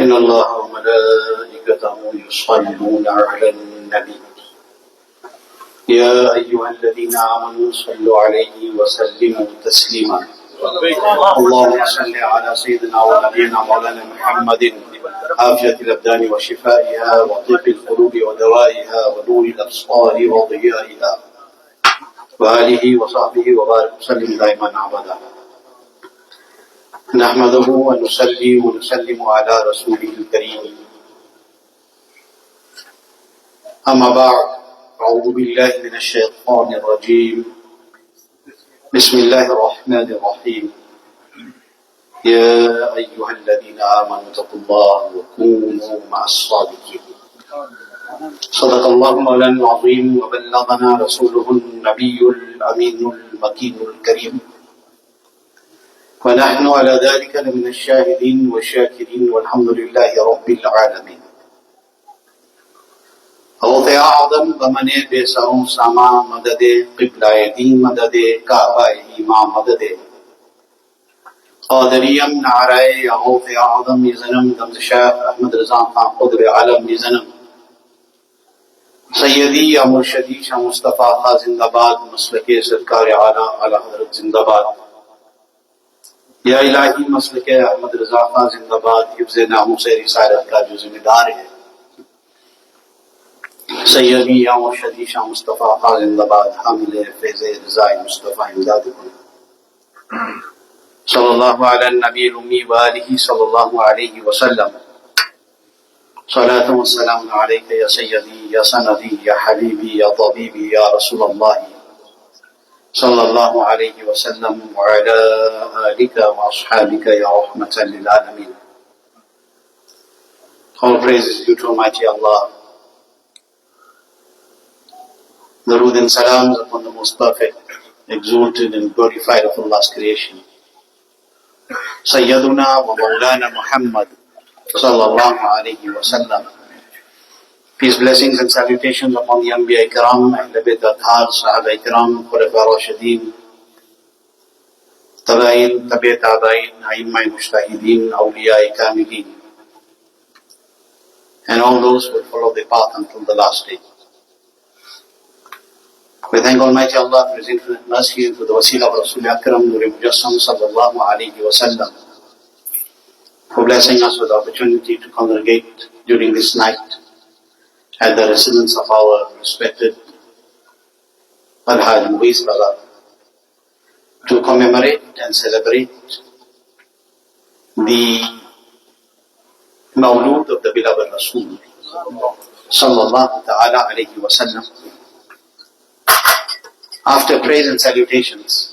إن الله وملائكته يصلون على النبي يا أيها الذين آمنوا صلوا عليه وسلموا تسليما اللهم صل على سيدنا ونبينا مولانا محمد عافية الأبدان وشفائها وطب القلوب ودوائها ونور الأبصار وضيائها وآله وصحبه وبارك وسلم دائما أبدا. نحمده ونصلي ونسلم على رسوله الكريم. أما بعد، أعوذ بالله من الشيطان الرجيم. بسم الله الرحمن الرحيم. يا أيها الذين آمنوا اتقوا الله وكونوا مع الصادقين. صدق الله مولانا العظيم وبلغنا رسوله النبي الأمين المكين الكريم، ونحن على ذلك لمن الشاهدين والشاكرين والحمد لله رب العالمين. غوث أعظم بمن بسرون سما مدد قبلہ دین مدد کعبہ امام مدد قادریم نعرائے غوث أعظم زنم دمز شیخ احمد رضا خان قدر عالم زنم سیدی یا مرشدی شاہ مصطفیٰ خان زندہ باد مسلک سرکار اعلیٰ اعلی حضرت زندہ باد یا الہی مسلک احمد رضا خان زندہ باد حفظ ناموس رسالت کا جو ذمہ دار ہے سیدی یا مرشدی شاہ مصطفیٰ خان زندہ باد حامل فیض رضا مصطفیٰ امداد صلی اللہ علی النبی الامی وآلہ صلی اللہ علیہ وسلم. صلاة والسلام عليك يا سيدي يا سندي يا حبيبي يا طبيبي يا رسول الله صلى الله عليه وسلم وعلى آلك وأصحابك يا رحمة للعالمين. All praise is due to Almighty Allah. Durood and salams upon the most perfect, exalted and glorified of Allah's creation, Sayyiduna wa Mawlana Muhammad SallAllahu Alaihi Wasallam. Peace, blessings and salutations upon the Anbiya Ikram, Ahl Bayt Athhar, Saheb Ikram, Khalifa Rashidin, Tabain, Tabi Tabain, A'immai Mujtahideen, Awliya Kamilin, and all those who will follow the path until the last day. We thank Almighty Allah for His infinite mercy and for the wasila of Rasul Akram, Nuri Mujassam, SallAllahu Alaihi Wasallam, for blessing us with the opportunity to congregate during this night at the residence of our respected Al-Hajj Muiz brother to commemorate and celebrate the Mawlud of the beloved Rasul SallAllahu Ta'ala Alaihi Wasallam. After praise and salutations,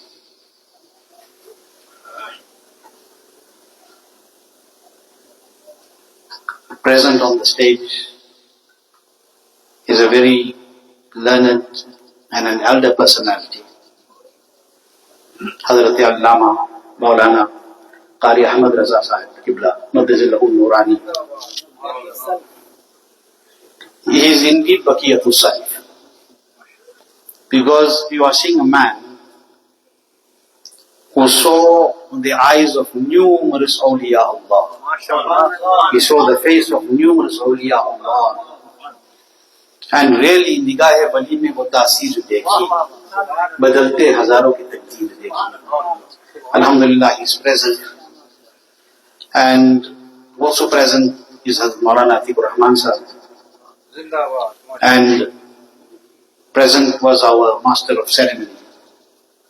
present on the stage is a very learned and an elder personality, Hazrat Allama Maulana Qari Ahmad Raza Saheb Qibla Madhizillahu Nurani. He is indeed Baqiyatul Salif, because you are seeing a man who saw the eyes of numerous awliya Allah. He saw the face of numerous awliya Allah, and really निगाह वली में वो तासीर देखी, बदलते हजारों की तकदीर देखी. Alhamdulillah, he is present, and also present is Hazrat Maulana Atiqur Rahman Sahib, and present was our master of ceremony,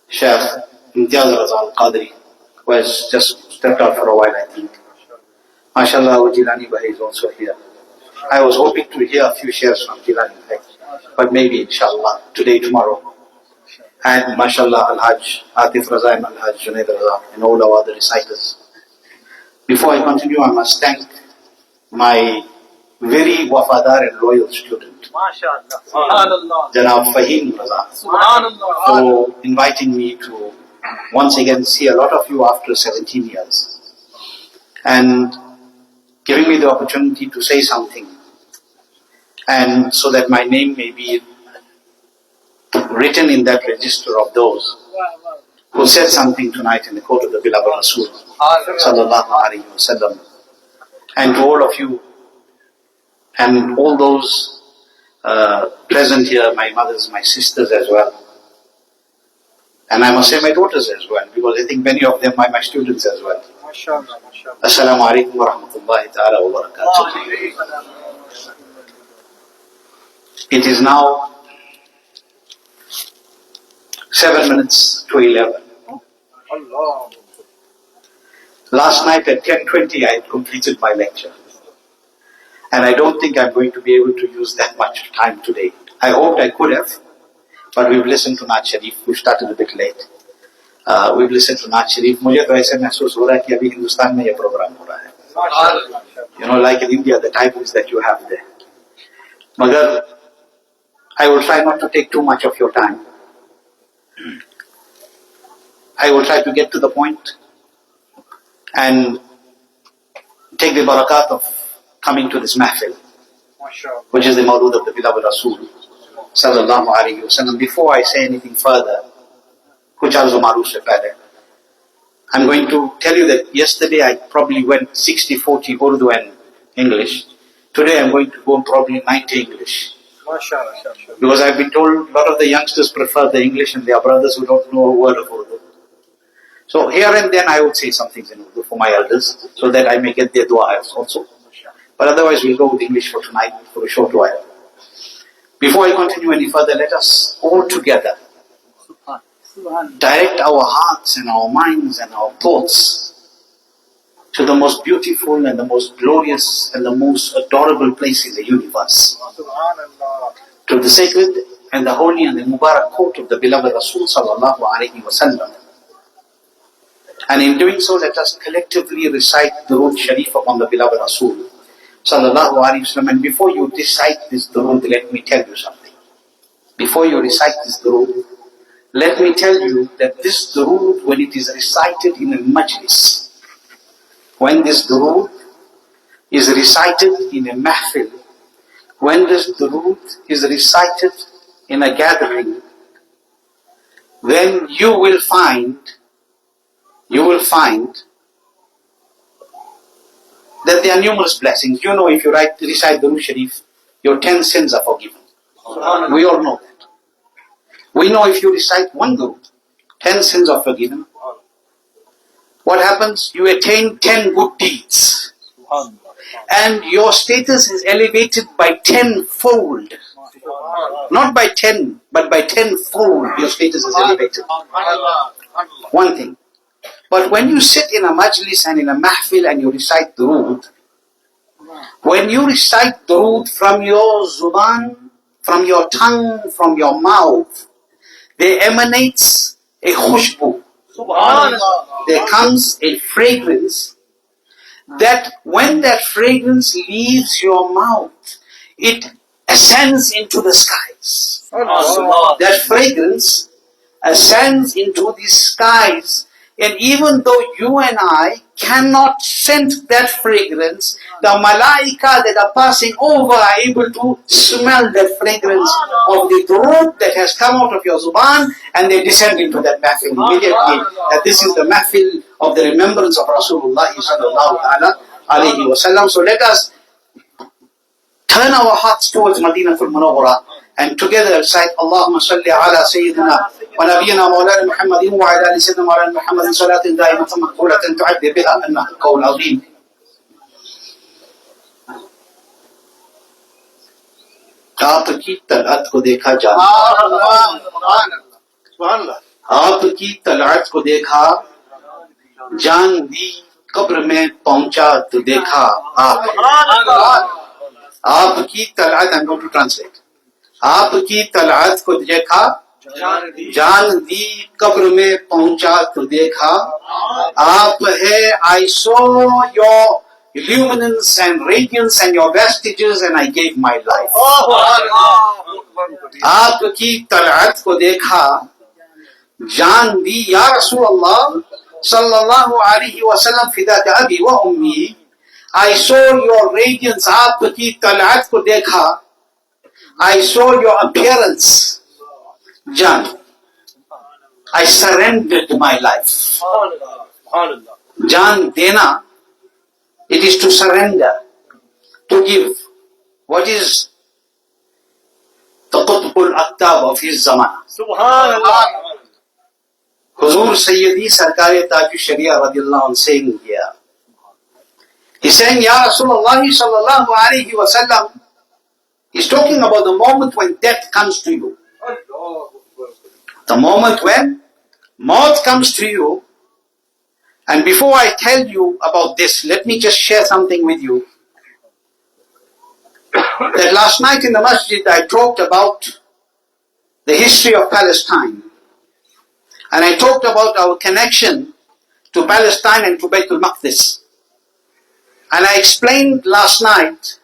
Sheikh Raza Al-Qaadiri, who has just stepped out for a while, I think. MashaAllah, our Jilani Bhai is also here. I was hoping to hear a few shares from Jilani Bhai, but maybe inshallah, today, tomorrow. And MashaAllah, Al-Hajj Atif Raza and Al-Hajj Junaid Raza and all our other reciters. Before I continue, I must thank my very wafadar and loyal student, Janab Fahim Raza, for inviting me to once again see a lot of you after 17 years and giving me the opportunity to say something, and so that my name may be written in that register of those who said something tonight in the court of the beloved Rasul SallAllahu Alaihi Wasallam. and to all of you, and all those present here, my mothers, my sisters as well. And I must say my daughters as well, because I think many of them are my students as well. Assalamu alaikum wa rahmatullahi ta'ala wa barakatuh. It is now 7 minutes to 11. Last night at 10:20 I had completed my lecture. And I don't think I'm going to be able to use that much time today. I hoped I could have, but we've listened to Naat Sharif. We started a bit late. We've listened to Naat Sharif. मुझे तो ऐसे महसूस हो रहा है कि अभी हिंदुस्तान में ये program हो रहा है. You know, like in India, the timings that you have there. Magar, I will try not to take too much of your time. I will try to get to the point and take the barakat of coming to this mahfil, which is the mawlud of the beloved Rasul, SallAllahu, Alaihi Wasallam. Before I say anything further, kuch arz maruf se pehle, I'm going to tell you that yesterday I probably went 60-40 Urdu and English. Today I'm going to go probably 90 English. Because I've been told a lot of the youngsters prefer the English and their brothers who don't know a word of Urdu. So here and then I would say some things in Urdu for my elders, so that I may get their du'as also. But otherwise we'll go with English for tonight, for a short while. Before I continue any further, let us all together direct our hearts and our minds and our thoughts to the most beautiful and the most glorious and the most adorable place in the universe. To the sacred and the holy and the Mubarak court of the beloved Rasul SallAllahu Alaihi Wasallam. And in doing so, let us collectively recite the Durood Sharif upon the beloved Rasul SallAllahu Alaihi Wasallam. And before you recite this Durood, let me tell you something. Before you recite this Durood, let me tell you that this Durood, when it is recited in a majlis, when this Durood is recited in a mahfil, when this Durood is recited in a gathering, then you will find that there are numerous blessings. You know, if you recite Durood Sharif, your 10 sins are forgiven. We all know that. We know if you recite one Durood, 10 sins are forgiven. What happens? You attain 10 good deeds. And your status is elevated by 10-fold. Not by 10, but by 10-fold your status is elevated. One thing. But when you sit in a majlis and in a mahfil and you recite Durood, when you recite Durood from your zuban, from your tongue, from your mouth, there emanates a khushbu. There comes a fragrance that when that fragrance leaves your mouth, it ascends into the skies. That fragrance ascends into the skies. And even though you and I cannot scent that fragrance, the malaika that are passing over are able to smell that fragrance of the durood that has come out of your zuban, and they descend into that mahfil immediately. That this is the mahfil of the remembrance of Rasulullah SallAllahu Alaihi Wasallam. So let us turn our hearts towards Madinatul Munawwara and together recite Allahumma salli ala Sayyidina ونبينا مولانا محمد وعلى آل سيدنا مولانا محمد صلاة دائمة مقبولة تعد بها أنه قول عظيم. आपकी तलअत को देखा जान, आपकी तलअत को देखा जान दी कब्र में पहुंचा तो देखा आपकी Talat. I'm going to translate. आपकी तलअत को देखा जान दी कब्र में पहुंचा तो देखा आप है. I saw your illuminance and radiance and your vestiges and I gave my life. आपकी तलअत को देखा जान दी या रसूल अल्लाह सल्लल्लाहु अलैहि वसल्लम फिदात अबी व उम्मी. I saw your radiance. आपकी तलअत को देखा. I saw your appearance. Jan, I surrendered my life. Jan dena It is to surrender, to give. What is the Qutbul Afthab of his zaman? Subhanallah. Huzoor Sayyidi Sarkar Tajushariah radiallahu anh saying here. He's saying, Ya Rasulullah SallAllahu, Alaihi, Wasallam. He's talking about the moment when death comes to you. The moment when maut comes to you. And before I tell you about this, let me just share something with you. That last night in the masjid I talked about the history of Palestine. And I talked about our connection to Palestine and to Baytul Maqdis. And I explained last night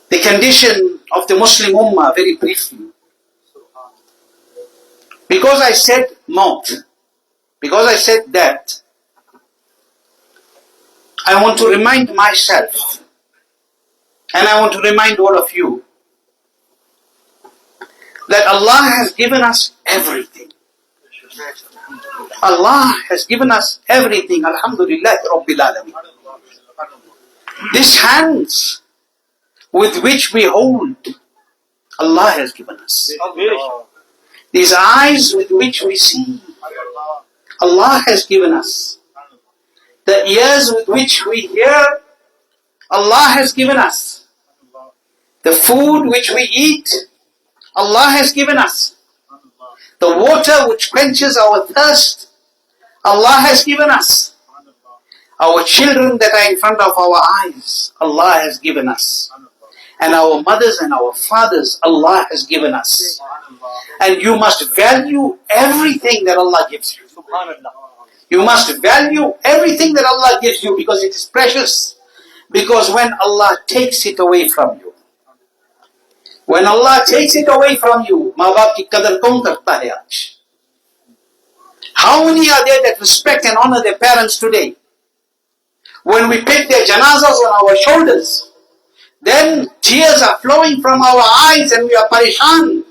the condition of the Muslim Ummah very briefly. Because I said maut, because I said that, I want to remind myself, and I want to remind all of you, that Allah has given us everything. Allah has given us everything. Alhamdulillah Rabbil Alameen. These hands with which we hold, Allah has given us. These eyes with which we see, Allah has given us. The ears with which we hear, Allah has given us. The food which we eat, Allah has given us. The water which quenches our thirst, Allah has given us. Our children that are in front of our eyes, Allah has given us. And our mothers and our fathers, Allah has given us. And you must value everything that Allah gives you. You must value everything that Allah gives you because it is precious. Because when Allah takes it away from you, when Allah takes it away from you, माँ बाप की कदर कौन करता है आज? How many are there that respect and honor their parents today? When we pick their janazas on our shoulders, then tears are flowing from our eyes and we are parishan.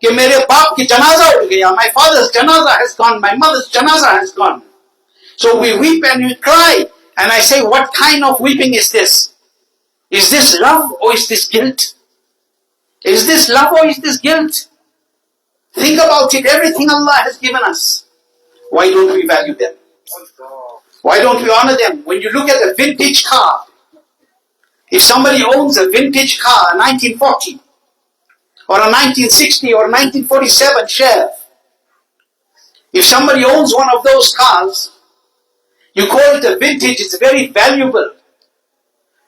कि मेरे बाप की जनाजा उठ गया, my father's janaza has gone, my mother's janaza has gone. So we weep and we cry. And I say, what kind of weeping is this? Is this love or is this guilt? Is this love or is this guilt? Think about it. Everything Allah has given us. Why don't we value them? Why don't we honor them? When you look at a vintage car, if somebody owns a vintage car, a 1940, or a 1960 or a 1947 Chevy, if somebody owns one of those cars, you call it a vintage, it's very valuable.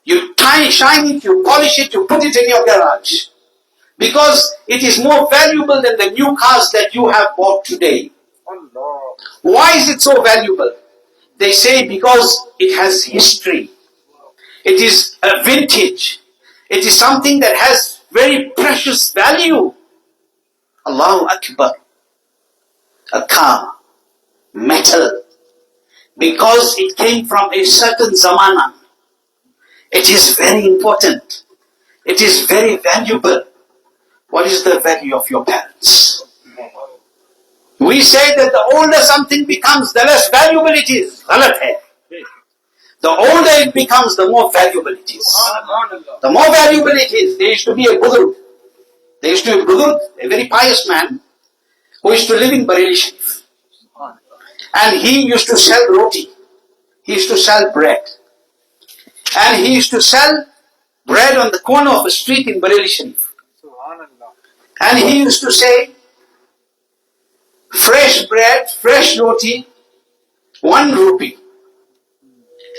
You shine it, you polish it, you put it in your garage. Because it is more valuable than the new cars that you have bought today. Why is it so valuable? They say because it has history. It is a vintage. It is something that has very precious value. Allahu Akbar. A car, metal, because it came from a certain zamana. It is very important. It is very valuable. What is the value of your parents? We say that the older something becomes, the less valuable it is. Galat hai. The older it becomes, the more valuable it is. The more valuable it is. There used to be a Huzoor. There used to be a Huzoor, a very pious man, who used to live in Bareilly Sharif. And he used to sell roti. He used to sell bread. And he used to sell bread on the corner of a street in Bareilly Sharif. And he used to say, fresh bread, fresh roti, 1 rupee.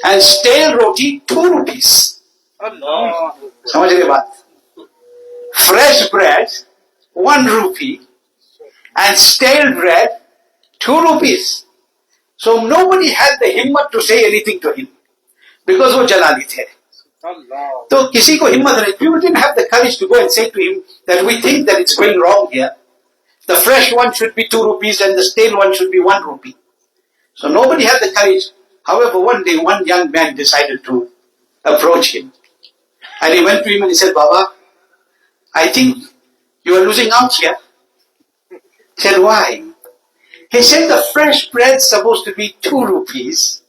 And stale roti, 2 rupees. समझ गए बात? Fresh bread, 1 rupee. And stale bread, 2 rupees. So nobody had the himmat to say anything to him. Because वो जलाली थे. तो किसी को हिम्मत नहीं. People didn't have the courage to go and say to him that we think that it's going wrong here. The fresh one should be 2 rupees and the stale one should be 1 rupee. So nobody had the courage. However, one day one young man decided to approach him. And he went to him and he said, Baba, I think you are losing out here. He said, why? He said the fresh bread is supposed to be 2 rupees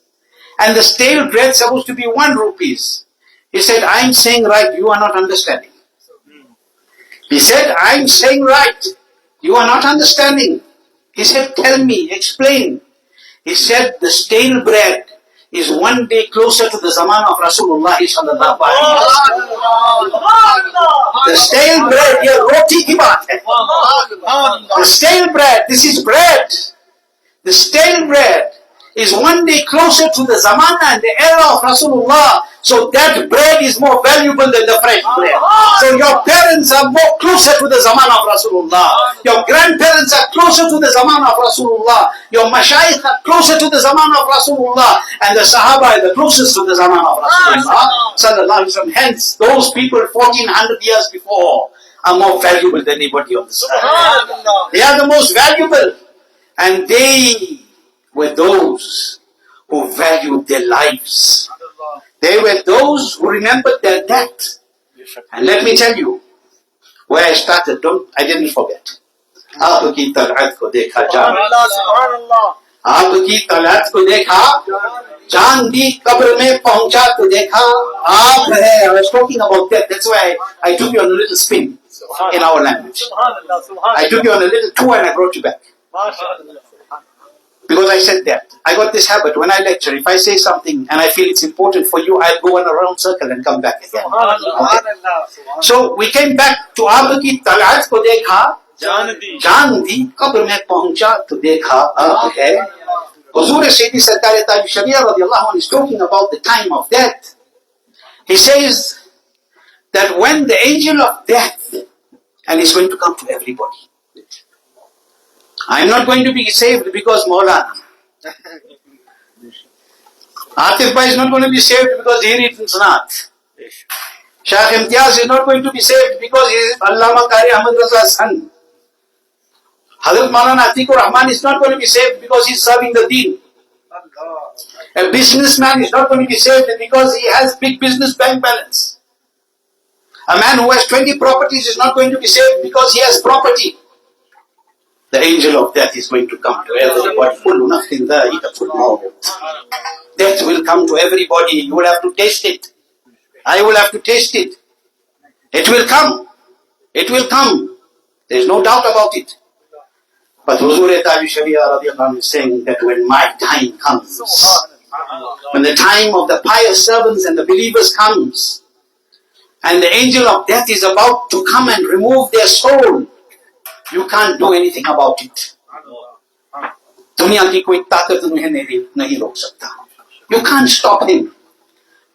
and the stale bread supposed to be 1 rupees. He said, I'm saying right, you are not understanding. He said, I'm saying right, you are not understanding. He said, tell me, explain. He said, the stale bread is 1 day closer to the zaman of Rasulullah SallAllahu Alaihi Wasallam. The stale bread, ye roti ki baat hai. The stale bread, this is bread. The stale bread is 1 day closer to the zamana and the era of Rasulullah. So that bread is more valuable than the fresh bread. So your parents are more closer to the zaman of Rasulullah. Your grandparents are closer to the zaman of Rasulullah. Your mashayikh are closer to the zaman of Rasulullah. And the Sahaba are the closest to the zaman of Rasulullah. SallAllahu Alaihi Wasallam. Hence, those people 1400 years before are more valuable than anybody on this earth. They are the most valuable. And they were those who valued their lives. They were those who remembered their death. And let me tell you, where I started, I didn't forget. Aapki talat ko dekha jaan. Aapki talat ko dekha jaan di qabr mein pahuncha to dekha aap hai. I was talking about that. That's why I took you on a little spin in our language. I took you on a little tour and I brought you back. Because I said that. I got this habit when I lecture, if I say something and I feel it's important for you, I'll go in a round circle and come back again. Okay. So we came back to Aap ki talat ko dekha, jaan di qabr mein pahuncha to dekha aap hai. Huzoor Sayyidi Sarkar Tajushariah radiallahu anhu is talking about the time of death. He says that when the angel of death, and he's going to come to everybody. I'm not going to be saved because Maulana. Atif Bhai is not going to be saved because he reads Sanat. Shaykh Imtiaz is not going to be saved because he is Allama Qari Ahmad Raza's son. Hazrat Maulana Atikur Rahman is not going to be saved because he is serving the deen. A businessman is not going to be saved because he has big business bank balance. A man who has 20 properties is not going to be saved because he has property. The angel of death is going to come to everybody. Death will come to everybody. You will have to taste it. I will have to taste it. It will come. It will come. There is no doubt about it. But Huzoor Tajushariah radiallahu anhu is saying that when my time comes, when the time of the pious servants and the believers comes, and the angel of death is about to come and remove their soul, you can't do anything about it. Dunya ki koi taakat nahi rok sakta. You can't stop him.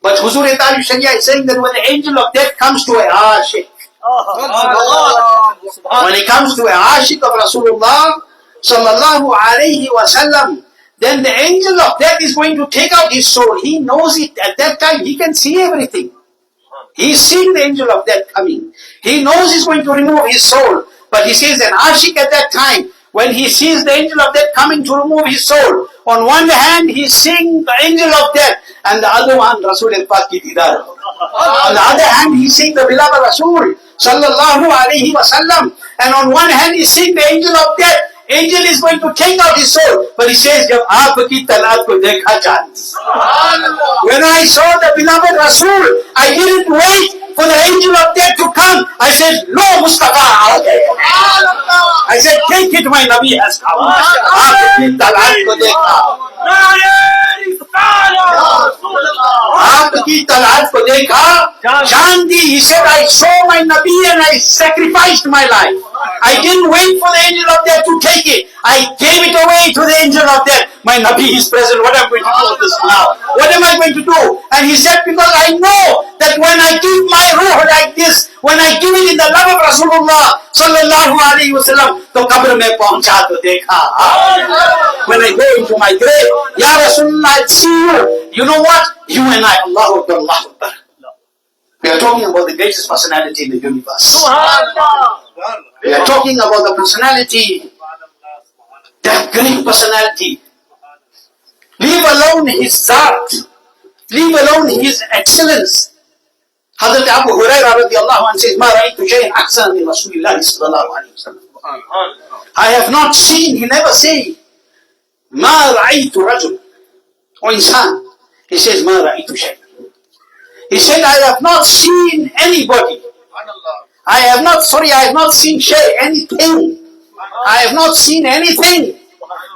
But Huzoor Tajushariah is saying that when the angel of death comes to a ashik, when he comes to a ashik of Rasulullah SallAllahu Alaihi Wasallam, then the angel of death is going to take out his soul. He knows it at that time. He can see everything. He's seeing the angel of death coming. He knows he's going to remove his soul. But he says an ashik at that time, when he sees the angel of death coming to remove his soul, on one hand he's seeing the angel of death, and the other one Rasul al-Pak ki didar. On the other hand he's seeing the beloved Rasul SallAllahu Alaihi Wasallam, and on one hand he's seeing the angel of death. Angel is going to take out his soul, but he says, "Jab aapki talat ko dekha jaan." When I saw the beloved Rasul, I didn't wait for the angel of death to come. I said, "No, Mustafa." I said, "Take it, my Nabi has come." Aapki talat ko dekha. Aapki talat ko dekha. Jaan di. He said, I saw my Nabi and I sacrificed my life. I didn't wait for the angel of death to take it. I gave it away to the angel of death. My Nabi is present. What am I going to do with this now? What am I going to do? And he said, because I know that when I give my ruh like this, when I give it in the love of Rasulullah SallAllahu Alaihi Wasallam, to qabr mein pahuncha to dekha. When I go into my grave, Ya Rasulullah, I'll see you. You know what? You and I, Allahu Akbar, Allahu Akbar. We are talking about the greatest personality in the universe. We are talking about the personality, that great personality. Leave alone his zat, leave alone his excellence. Hazrat Abu Hurairah radiallahu anhu says, "Ma ra'aytu shay'an ahsana min Rasulillahi sallallahu alayhi wa sallam." I have not seen, he never say, "Ma ra'aytu rajul," or insan, He says, Ma ra'aytu shay'an. He said, I have not seen anybody. I have not seen anything. I have not seen anything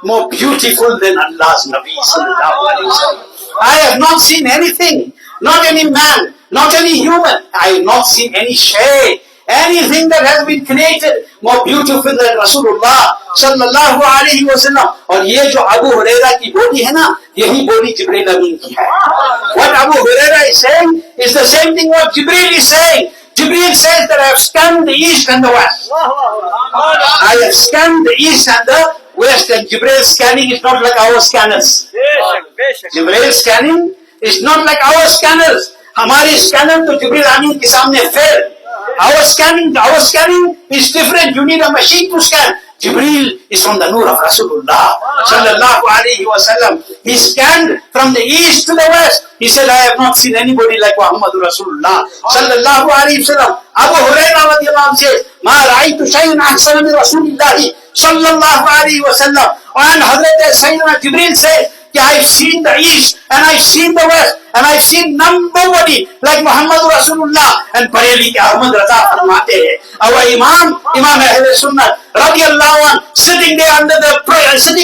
more beautiful than Allah's Nabi SallAllahu Alaihi Wasallam. I have not seen anything, not any man, not any human. I have not seen any shay, anything that has been created more beautiful than Rasulullah SallAllahu Alaihi Wasallam. और ये जो अबू हुरैरा की बोली है ना, यही बोली जिब्रील अमीन की है. What Abu Huraira is saying is the same thing what Jibreel is saying. Jibreel says that I have scanned the east and the west. I have scanned the east and the west, and Jibreel scanning is not like our scanners. Jibreel scanning is not like our scanners. हमारी scanner तो जिब्रील आमीन के सामने fail. Our scanning is different. You need a machine to scan. Jibreel is from the nur of Rasulullah SallAllahu Alaihi Wasallam. He scanned from the east to the west. He said, I have not seen anybody like Muhammadur Rasulullah SallAllahu Alaihi Wasallam. Abu Hurairah radiyallahu anhu says, Ma ra'aytu shay'an ahsana min Rasulillahi SallAllahu Alaihi Wasallam. And Hazrat Sayyidina Jibreel says, I've seen the east and I've seen the west and I've seen nobody like Muhammad Rasulullah. And Bareli ke Ahmad Raza फरमाते हैं, our Imam Ahle Sunnah radiyallahu anh, sitting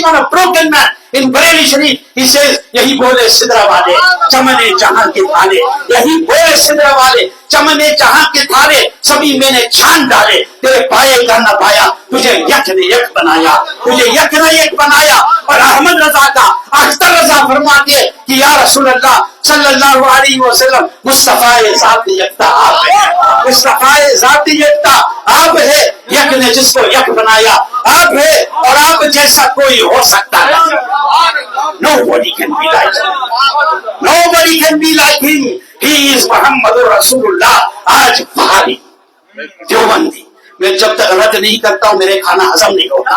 on a broken mat in Bareli Sharif, he says, यही बोले सिदरा वाले चमने जहां के थाले, यही बोले सिदरा वाले चमने जहां के थाले, सभी मैंने छान डाले, तेरे पाए का न पाया, तुझे यक ने यक बनाया, तुझे यक ने यक बनाया. और अहमद रजा का अख्तर रजा फरमाते हैं कि या रसूल अल्लाह सल्लल्लाहु अलैहि वसल्लम, मुस्तफाए ज़ात यकता आप है, मुस्तफाए ज़ात यकता आप है, यक ने जिसको यक बनाया आप है, और आप जैसा कोई हो सकता है. Nobody can be like him. Nobody can be like him. He is Muhammadur Rasulullah. आज भारी देवबंदी, मैं जब तक रद्द नहीं करता हूँ मेरे खाना हजम नहीं होता.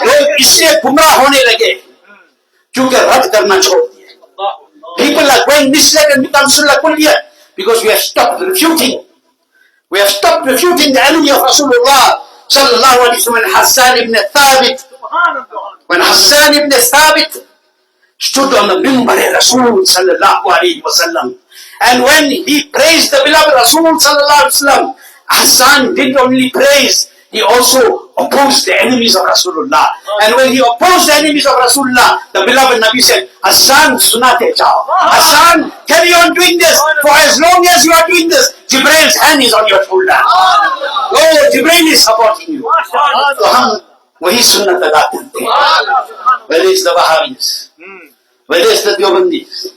लोग इसलिए गुमराह होने लगे क्योंकि रद्द करना छोड़ दिए. People are going misled and become sunnah kulliyah because we have stopped refuting. We have stopped refuting the enemy of Rasulullah SallAllahu Alaihi Wasallam. When Hassan ibn Thabit stood on the mimbar of Rasul SallAllahu Alaihi Wasallam, and when he praised the beloved Rasul SallAllahu Alaihi Wasallam, Hassan didn't only praise, he also opposed the enemies of Rasulullah. And when he opposed the enemies of Rasulullah, the beloved Nabi said, Hassan, sunate jao. Hassan, carry on doing this. For as long as you are doing this, Jibrail's hand is on your shoulder. Oh, Jibrail is supporting you. So hum wahi sunnat ada karte hain. Whether it's the Wahhabis, whether it's the Deobandis.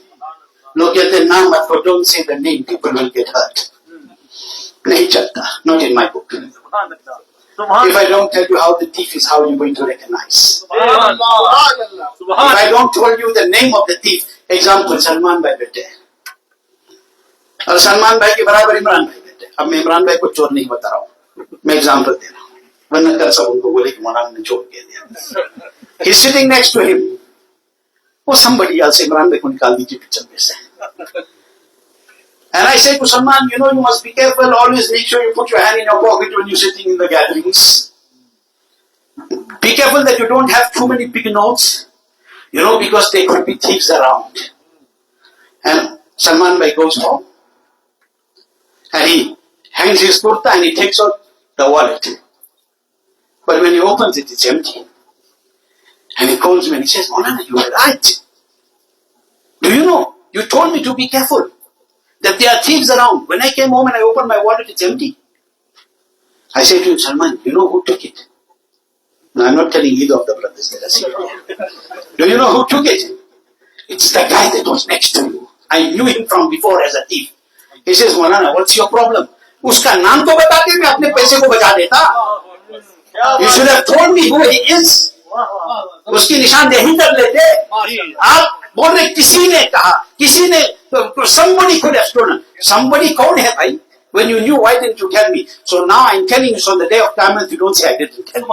Log kehte hain, naam mat ko, don't say the name, people will get hurt. Nahi chalta, not in my book. If I don't tell you how the thief is, how are you going to recognize? If I don't tell you the name of the thief, example, Salman bhai bete. और सलमान भाई के बराबर इमरान भाई बेटे. अब मैं इमरान भाई को चोर नहीं बता रहा हूँ, मैं एग्जाम्पल दे रहा हूँ, वरना कर सब उनको बोले कि मौलाना ने चोर कह दिया. He's sitting next to him. वो somebody else, इमरान भाई को निकाल दीजिए पिक्चर में से. And I say to Salman, you know, you must be careful, always make sure you put your hand in your pocket when you're sitting in the gatherings. Be careful that you don't have too many big notes, you know, because there could be thieves around. And Salman bhai goes home, and he hangs his kurta and he takes out the wallet. But when he opens it, it's empty. And he calls me and he says, Maulana, you were right. Do you know, you told me to be careful, that there are thieves around. When I came home and I opened my wallet, it's empty. I say to him, Salman, you know who took it? No, I'm not telling either of the brothers that are sitting here. Do you know who took it? It's the guy that was next to you. I knew him from before as a thief. He says, Maulana, what's your problem? Uska naam to batate, main apne paise ko bacha deta. You should have told me who he is. Uski nishandehi kar lete. Aap बोल रहे किसी ने कहा, किसी ने, somebody could have stolen. Somebody कौन है भाई? When you knew, why didn't you tell me? So now I'm telling you, so on the day of Qiyamah, you don't say I didn't tell you.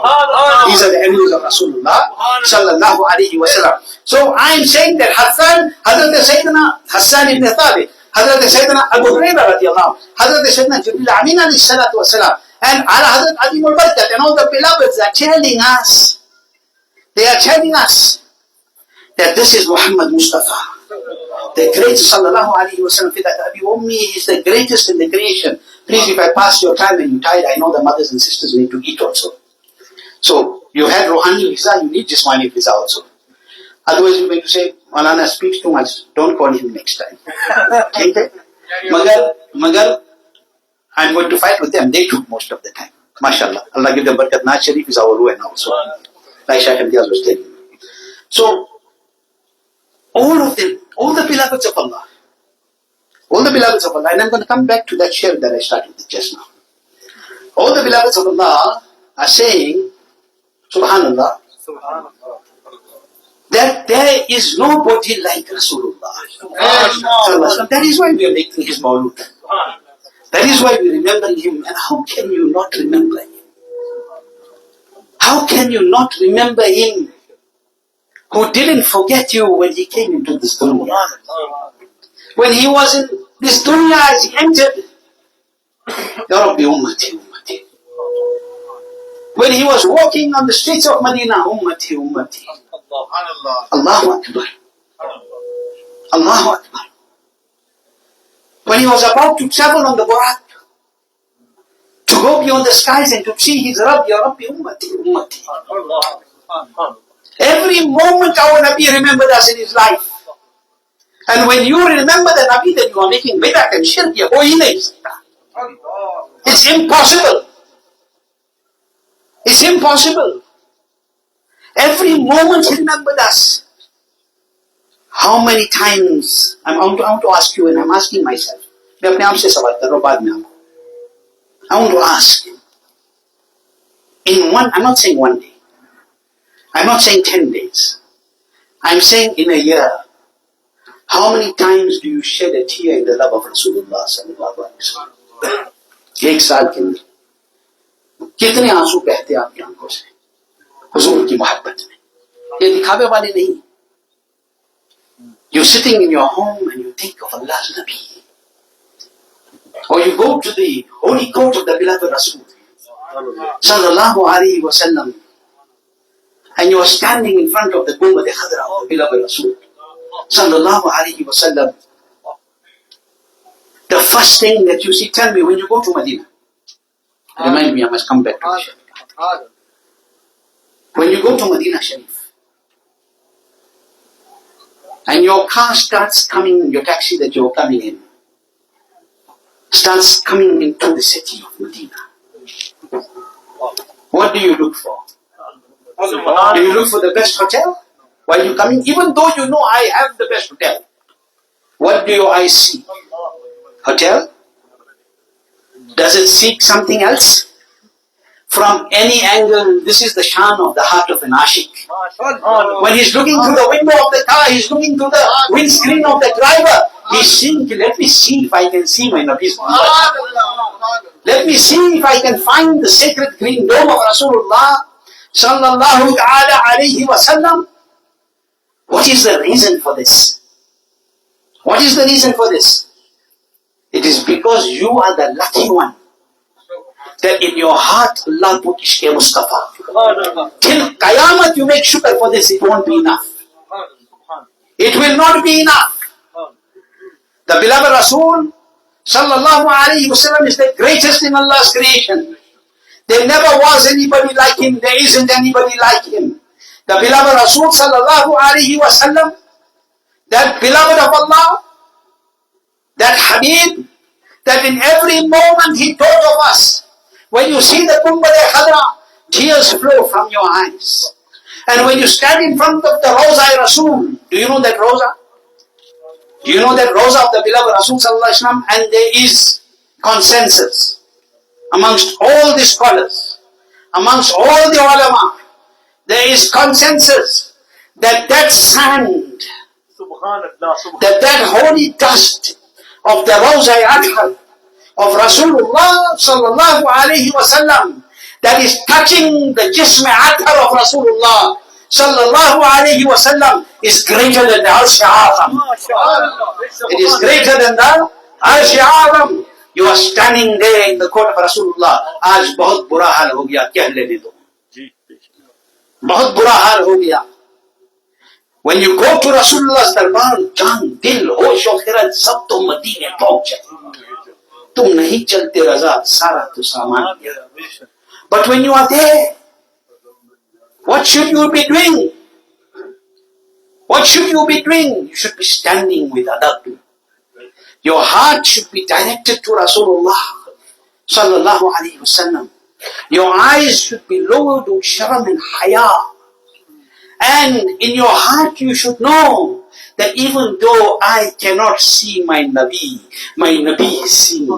These are the enemies of Rasulullah SallAllahu Alaihi Wasallam. So I'm saying that Hazrat Sayyidina Hassan ibn Thabit, Hazrat Sayyidina Abu Hurairah radiyallahu, Hazrat Sayyidina Jibreel Amin alayhi salatu wasalam, and Hazrat Adimul Barakat and all the beloveds are telling us. They are telling us that this is Muhammad Mustafa, the great SallAllahu Alaihi Wasallam, Fidat Abi Ummi is the greatest in the creation. Please, if I pass your time and you tired, I know the mothers and sisters need to eat also. So, you had Rouhani visa, you need Jismani visa also. Otherwise, you're going to say, Maulana speaks too much, don't call him next time. Okay? Magar, I'm going to fight with them, they took most of the time. MashaAllah. Allah give them barakat. Naaz Sharif is our ruin also. Like Shaykh Imtiaz was telling me. So, all of them, all the beloveds of Allah, and I'm going to come back to that share that I started with just now. All the beloveds of Allah are saying, Subhanallah, that there is nobody like Rasulullah. That is why we are making his Mawlud. That is why we remember him. And how can you not remember him? How can you not remember him who didn't forget you when he came into this dunya? When he was in this dunya, as he entered, Ya Rabbi Ummati, Ummati. When he was walking on the streets of Medina, Ummati, Ummati. Allahu Akbar. Allahu Akbar. When he was about to travel on the Burak, to go beyond the skies and to see his Rabb, Ya Rabbi Ummati, Ummati. Every moment our Nabi remembered us in his life. And when you remember the Nabi, then you are making bid'ah and shirk. It's impossible. It's impossible. Every moment he remembered us. How many times, I want to ask you, and I'm asking myself, I want to ask, in one, I'm not saying one day, I'm not saying 10 days, I'm saying in a year, how many times do you shed a tear in the love of Rasulullah SallAllahu Alaihi Wasallam? एक साल के अंदर कितने आंसू बहते हैं आपकी आंखों से हुजूर की मोहब्बत में? ये दिखावे वाले नहीं. You're sitting in your home and you think of Allah's Nabi. Or you go to the holy court of the beloved Rasul SallAllahu Alaihi Wasallam, and you are standing in front of the Qibla of the beloved Rasul SallAllahu Alaihi Wasallam. The first thing that you see, tell me, when you go to Medina, remind me, I must come back to the Sharif. When you go to Medina Sharif, and your car starts coming, your taxi that you're coming in, starts coming into the city of Medina, what do you look for? Do you look for the best hotel while you come in? Even though you know I have the best hotel, what do your eyes see? Hotel? Does it seek something else? From any angle, this is the shan of the heart of an ashik. When he's looking through the window of the car, he's looking through the windscreen of the driver, he's saying, let me see if I can see my Nabi's Muhammad. Let me see if I can find the sacred green dome of Rasulullah SallAllahu Alaihi Wasallam. What is the reason for this? What is the reason for this? It is because you are the lucky one that in your heart Allah put Ishq Mustafa. Till Qayamat you make shukr for this, it won't be enough. It will not be enough. The beloved Rasul SallAllahu Alaihi Wasallam is the greatest in Allah's creation. There never was anybody like him, there isn't anybody like him. The beloved Rasul SallAllahu Alaihi Wasallam, that beloved of Allah, that Habib, that in every moment he thought of us. When you see the Kumbh-e Khadra, tears flow from your eyes. And when you stand in front of the Raza Rasul, do you know that Raza? Do you know that Raza of the beloved Rasul Sallallahu Alaihi Wasallam? And there is consensus amongst all the scholars, amongst all the ulama, there is consensus that that sand, that holy dust of the Rawza Adhar of Rasulullah Sallallahu Alaihi Wasallam, that is touching the Jism Adhar of Rasulullah Sallallahu Alaihi Wasallam, is greater than the Arsh Azam. It is greater than the Arsh Azam. You are standing there in the court of Rasulullah. Aaj bahut bura hal ho gaya, keh lene do. Bahut bura hal ho gaya. When you go to Rasulullah's darbar, jaan, dil, hosh aur khirat, sab to Madine pahunch jaye. Tum nahi chalte Raza, sara to saman diya. But when you are there, what should you be doing? What should you be doing? You should be standing with adab. Your heart should be directed to Rasulullah SallAllahu Alaihi Wasallam. Your eyes should be lowered with sharam and haya. And in your heart you should know that even though I cannot see my Nabi is seeing me.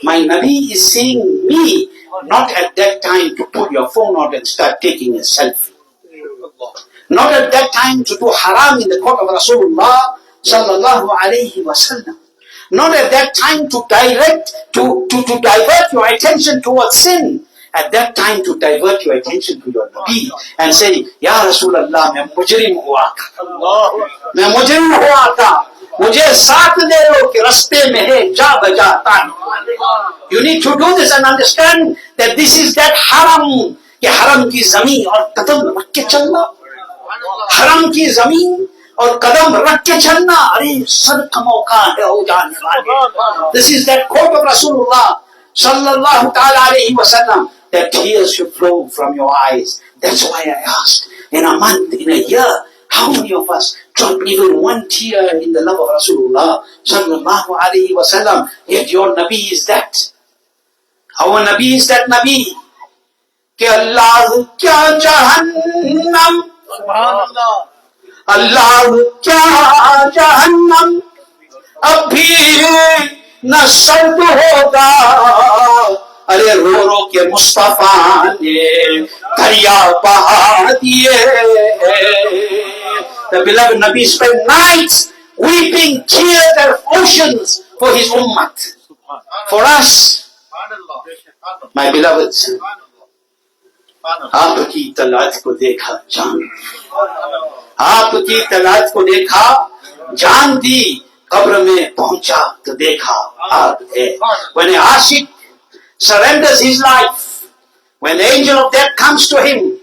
My Nabi is seeing me. Not at that time to pull your phone out and start taking a selfie. Not at that time to do haram in the court of Rasulullah SallAllahu Alaihi Wasallam. Not at that time to divert your attention towards sin. At that time to divert your attention to your Nabi and say, Ya Rasulallah, मैं मुजरिम हुआ था. मैं मुजरिम हुआ था. मुझे साथ दे लो कि रास्ते में है जा बजाता. You need to do this and understand that this is that haram. कि haram की जमीन और कदम रख के चलना. haram की जमीन और कदम रख के चलना. अरे सर का मौका है हो जाने वाले. This is that quote of Rasulullah SallAllahu Alaihi Wasallam. That tears should flow from your eyes. That's why I asked, in a month, in a year, how many of us drop even one tear in the love of Rasulullah SallAllahu Alaihi Wasallam? Yet your Nabi is that. Our Nabi is that Nabi. Ki Allah kya jahannam. Allah kya jahannam. Abhi na sard hoga. अरे रो रो के मुस्तफा ने दरिया बहा दिए. The beloved Nabi spent nights weeping tears and oceans for his ummah. For us, my beloveds, आपकी तलात को देखा जान, आपकी तलात को देखा जान दी, कब्र में पहुंचा तो देखा आप थे. When an ashik surrenders his life, when the angel of death comes to him,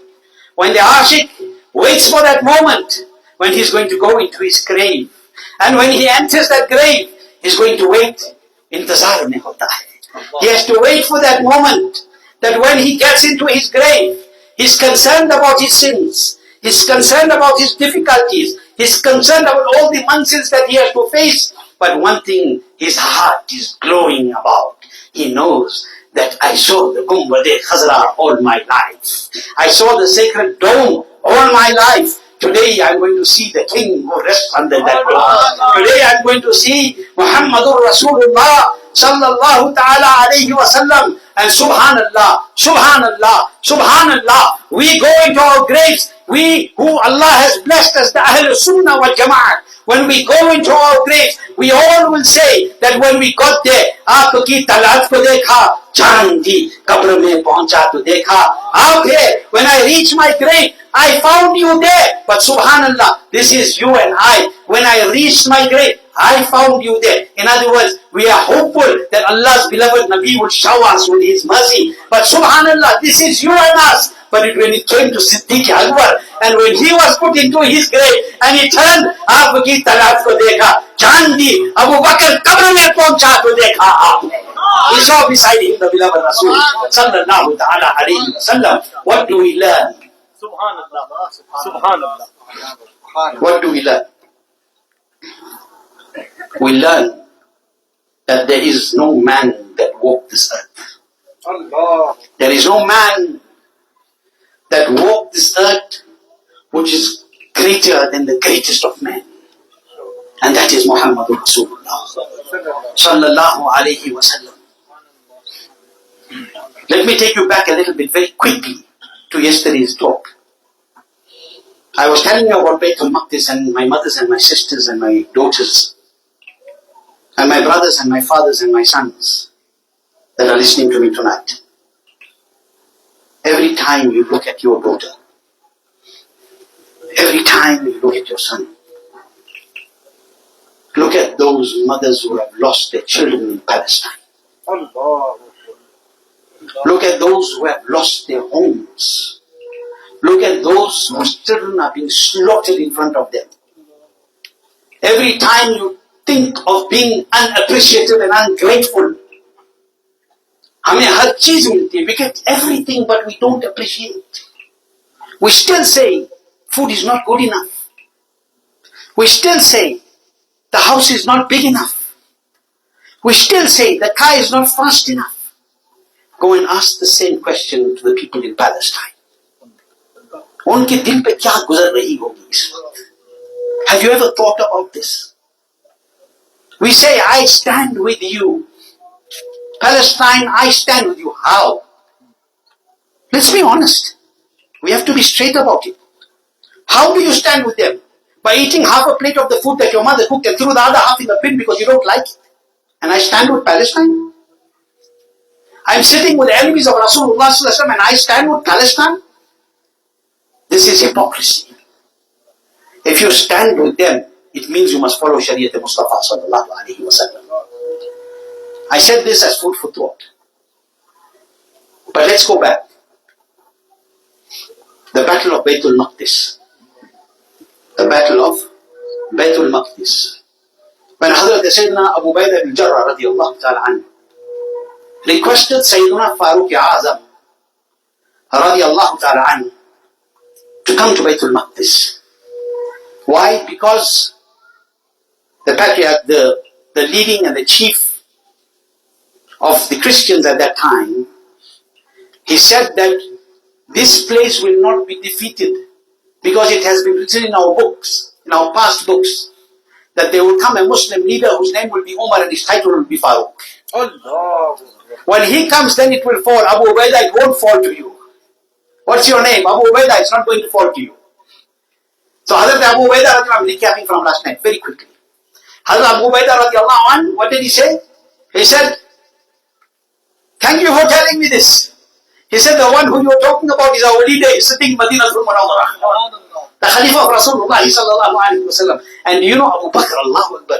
when the ashik waits for that moment, when he's going to go into his grave, and when he enters that grave, he's going to wait. Intazar mein hota hai. He has to wait for that moment, that when he gets into his grave, he's concerned about his sins, he's concerned about his difficulties, he's concerned about all the manzils that he has to face. But one thing his heart is glowing about. He knows that I saw the Gumbad-e Khazra all my life. I saw the sacred dome all my life. Today I'm going to see the king who rests under that dome. Today I'm going to see Muhammadur Rasulullah SallAllahu Alaihi Wasallam. And subhanallah, subhanallah, subhanallah, we go into our graves, we who Allah has blessed as the Ahl Sunnah wal Jama'at. When we go into our graves, we all will say that when we got there, aapki talat ko dekha, jaan di, qabr mein pahuncha to dekha, aap hai. When I reach my grave, I found you there. But subhanallah, this is you and I. When I reached my grave, I found you there. In other words, we are hopeful that Allah's beloved Nabi will shower us with His mercy. But subhanallah, this is you and us. But when it came to Siddiq Akbar, and when he was put into his grave, and he turned, aapki talat ko dekha, jaan di, Abu Bakr qabr mein pahuncha to dekha aapne. He saw beside him the beloved Rasul SallAllahu Alaihi Wasallam. What do we learn? Subhanallah. Subhanallah. What do we learn? We learn that there is no man that walked this earth. There is no man that walked this earth which is greater than the greatest of men. And that is Muhammadur Rasulullah SallAllahu Alaihi Wasallam. Let me take you back a little bit very quickly to yesterday's talk. I was telling you about Baitul Maqdis and my mothers and my sisters and my daughters and my brothers and my fathers and my sons that are listening to me tonight. Every time you look at your daughter, every time you look at your son, look at those mothers who have lost their children in Palestine. Look at those who have lost their homes. Look at those whose children are being slaughtered in front of them. Every time you think of being unappreciative and ungrateful, हमें हर चीज मिलती है, we get everything, but we don't appreciate. We still say food is not good enough. We still say the house is not big enough. We still say the car is not fast enough. Go and ask the same question to the people in Palestine. उनके दिल पे क्या गुजर रही होगी इस वक्त? Have you ever thought about this? We say, I stand with you. Palestine, I stand with you. How? Let's be honest. We have to be straight about it. How do you stand with them? By eating half a plate of the food that your mother cooked and threw the other half in the bin because you don't like it. And I stand with Palestine? I'm sitting with enemies of Rasulullah and I stand with Palestine? This is hypocrisy. If you stand with them, it means you must follow Shariah Mustafa SallAllahu, Alaihi, Wasallam. I said this as food for thought. But let's go back. The Battle of Baytul Maqdis. The Battle of Baytul Maqdis. When Hazrat Sayyidina Abu Ubaidah bin Jarrah radiallahu ta'ala anhu requested Sayyidina Farooq Azam radiallahu ta'ala anhu to come to Baytul Maqdis. Why? Because the patriarch, the leading and the chief of the Christians at that time, he said that this place will not be defeated because it has been written in our books, in our past books, that there will come a Muslim leader whose name will be Umar and his title will be Farooq. Allah. When he comes, then it will fall. Abu Ubaidah, it won't fall to you. What's your name? Abu Ubaidah, it's not going to fall to you. So Hazrat Abu Ubaidah, I'm recapping from last night very quickly. Hazrat Abu Ubaidah radiallahu anhu, what did he say? He said, thank you for telling me this. He said, the one who you're talking about is our leader, he's sitting in Madinatul Munawwarah. The Khalifa of Rasulullah SallAllahu, Alaihi, Wasallam. And you know Abu Bakr, Allahu Akbar,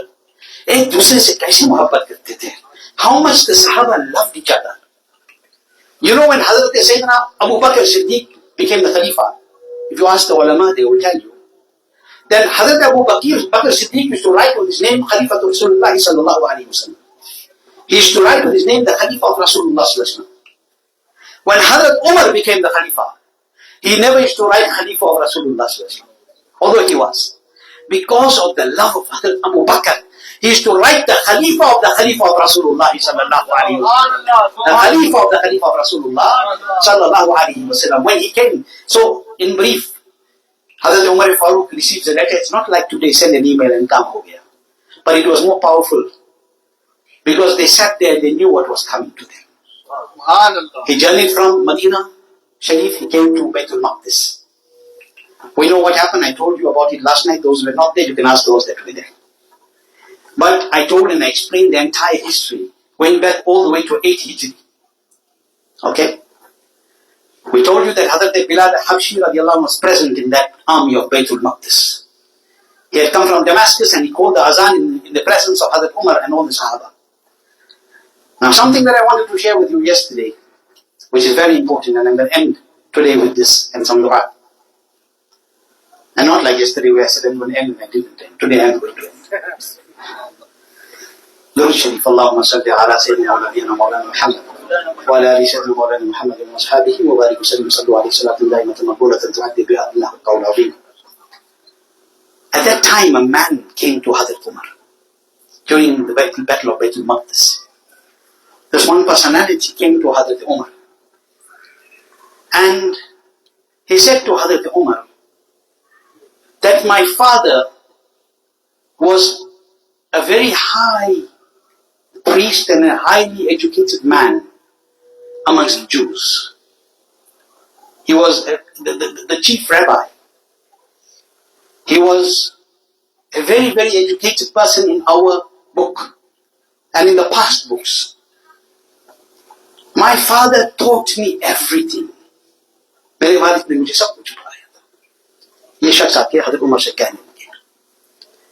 एक दूसरे से कैसे मोहब्बत करते थे. How much the Sahaba loved each other. You know when Hazrat Sayyidina Abu Bakr Siddiq became the Khalifa, if you ask the ulama, they will tell you. Then Hazrat Abu Bakr Siddiq used to write with his name Khalifa to Rasulullah SallAllahu, Alaihi, Wasallam. He used to write with his name the Khalifa of Rasulullah SallAllahu. When Hazrat Umar became the Khalifa, he never used to write Khalifa of Rasulullah SallAllahu, although he was. Because of the love of Hazrat Abu Bakr, he used to write the Khalifa of Rasulullah SallAllahu Alaihi Wasallam. The Khalifa of Rasulullah SallAllahu Alaihi Wasallam. When he came, so in brief, Hazrat Umar Farooq receives a letter. It's not like today, send an email and come over here. But it was more powerful. Because they sat there, they knew what was coming to them. He journeyed from Medina Sharif, he came to Baytul Maqdis. We know what happened, I told you about it last night. Those who were not there, you can ask those that were there. But I told and I explained the entire history, going back all the way to 8 Hijri. Okay? We told you that Hazrat Meelad al-Habshi radiallahu was present in that army of Baytul Maqdis. He had come from Damascus and he called the azan in the presence of Hazrat Umar and all the Sahaba. Now something that I wanted to share with you yesterday, which is very important, and I'm going to end today with this and some dua. And not like yesterday where I said I'm going to end and I didn't end. Today I'm going to end. درود شريف اللهم صل على سيدنا ونبينا مولانا محمد وعلى آل سيدنا مولانا محمد وأصحابه وبارك وسلم صلوا عليه صلاة دائمة مقبولة تعدي بها الله القول العظيم. At that time, a man came to Hazrat Umar during the battle of Baytul Maqdis. This one personality came to Hazrat Umar and he said to Hazrat Umar that my father was a very high priest and a highly educated man amongst Jews. He was the chief rabbi. He was a very, very educated person in our book and in the past books. My father taught me everything. मेरे वालिद ने मुझे सब कुछ पढ़ाया था. ये शख्स आके हज़रत उमर से कहने लगे.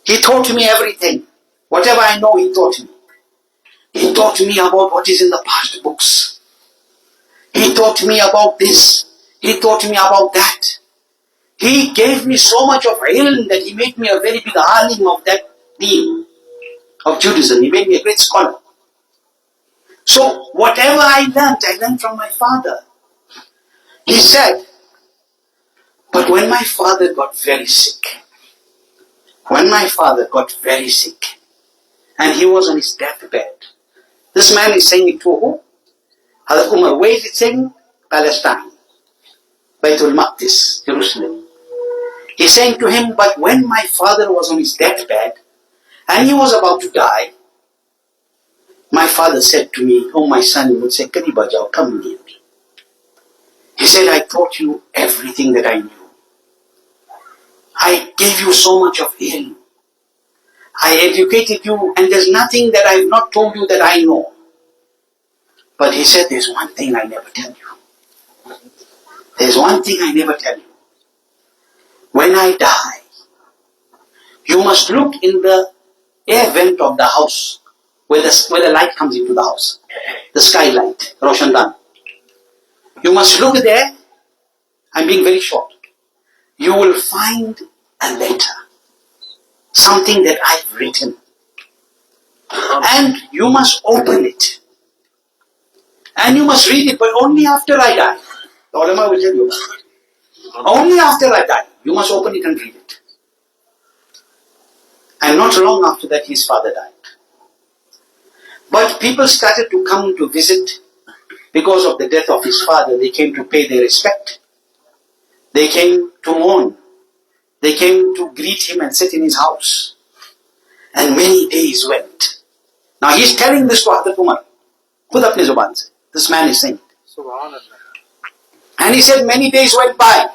He taught me everything. Whatever I know, he taught me. He taught me about what is in the past books. He taught me about this. He taught me about that. He gave me so much of ilm that he made me a very big alim of that deen, of Judaism. He made me a great scholar. So whatever I learned from my father. He said, but when my father got very sick, and he was on his deathbed, this man is saying it to who? Hazrat Umar. Where is it saying? Palestine. Baitul Maqdis, Jerusalem. He's saying to him, but when my father was on his deathbed, and he was about to die, my father said to me, oh my son, he would say, Kadi bajao, come near me. He said, I taught you everything that I knew. I gave you so much of ilm. I educated you, and there's nothing that I have not told you that I know. But he said, there's one thing I never tell you. There's one thing I never tell you. When I die, you must look in the air vent of the house, where the light comes into the house. The skylight, Roshandan. You must look there. I'm being very short. You will find a letter. Something that I've written. And you must open it. And you must read it, but only after I die. The ulama will tell you about it. Only after I die. You must open it and read it. And not long after that, his father died. But people started to come to visit because of the death of his father. They came to pay their respect. They came to mourn. They came to greet him and sit in his house. And many days went. Now he's telling this to Hazrat Umar. Khud apne zuban se. This man is saying. And he said many days went by.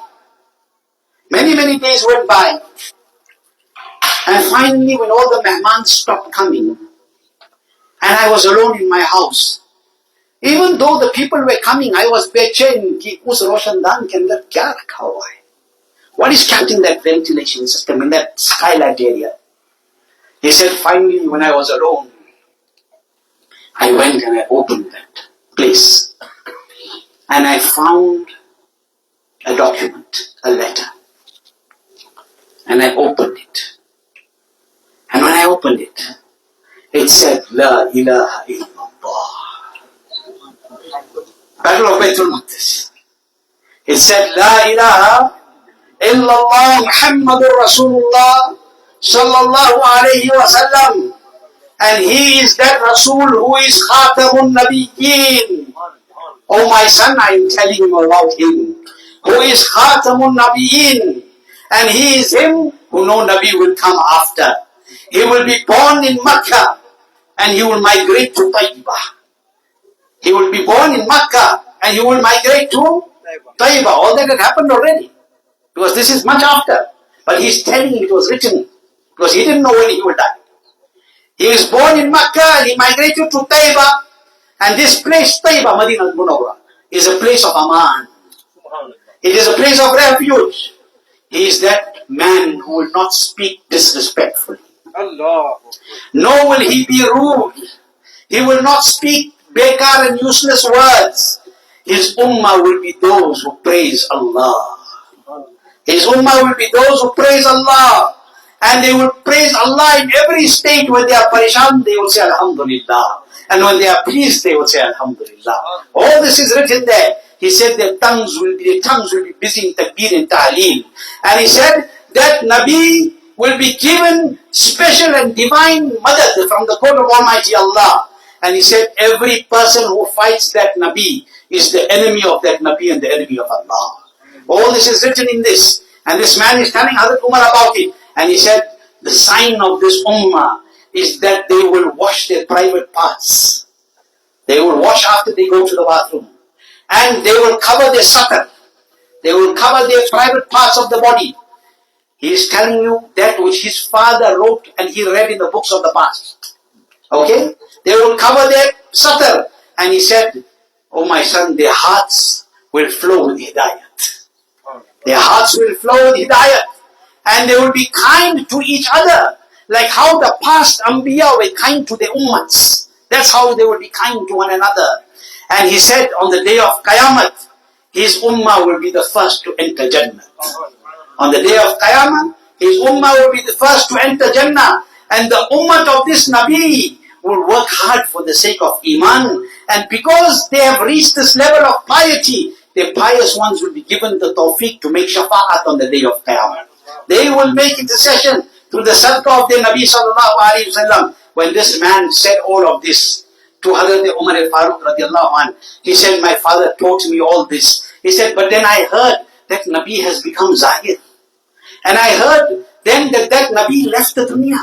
Many days went by. And finally when all the mehmans stopped coming, and I was alone in my house, even though the people were coming, I was bechain ki us roshandan ke andar kya rakha hua hai? What is kept in that ventilation system, in that skylight area? He said, finally, when I was alone, I went and I opened that place. And I found a document, a letter. And I opened it. And when I opened it, it said, La ilaha illallah. Battle of Baitul Maqdis. It said, La ilaha illallah Muhammadur Rasulullah SallAllahu Alaihi Wasallam. And he is that Rasul who is Khatamun Nabiyyin. Oh my son, I am telling you about him. Who is Khatamun Nabiyyin. And he is him who no Nabi will come after. He will be born in Makkah and he will migrate to Tayyibah. He will be born in Makkah and he will migrate to Tayyibah. All that had happened already. Because this is much after. But he's telling it was written. Because he didn't know when he would die. He was born in Makkah and he migrated to Tayyibah. And this place, Tayyibah, Madinah al-Munawwara, is a place of Aman. It is a place of refuge. He is that man who will not speak disrespectfully. Allah. Nor will he be rude. He will not speak bekar and useless words. His ummah will be those who praise Allah. His ummah will be those who praise Allah. And they will praise Allah in every state. When they are parishan, they will say Alhamdulillah. And when they are pleased, they will say Alhamdulillah. All this is written there. He said their tongues will be busy in takbir and ta'aleem. And he said that Nabi will be given special and divine madad from the court of Almighty Allah. And he said every person who fights that Nabi is the enemy of that Nabi and the enemy of Allah. All this is written in this. And this man is telling Hazrat Umar about it. And he said the sign of this ummah is that they will wash their private parts. They will wash after they go to the bathroom. And they will cover their satar. They will cover their private parts of the body. He is telling you that which his father wrote and he read in the books of the past. Okay? They will cover their satar. And he said, oh my son, their hearts will flow with hidayat. Their hearts will flow with hidayat. And they will be kind to each other. Like how the past Anbiya were kind to their ummats. That's how they will be kind to one another. And he said on the day of Qiyamah, his ummah will be the first to enter Jannah. On the day of Qiyamah, his ummah will be the first to enter Jannah. And the ummah of this Nabi will work hard for the sake of Iman. And because they have reached this level of piety, the pious ones will be given the tawfiq to make shafa'at on the day of Qiyamah. They will make intercession through the sadaqah of the Nabi sallallahu alayhi wasallam. When this man said all of this to Hazrat Umar al-Faruq radiallahu anh, he said, my father taught me all this. He said, but then I heard that Nabi has become Zahir. And I heard then that Nabi left the dunya.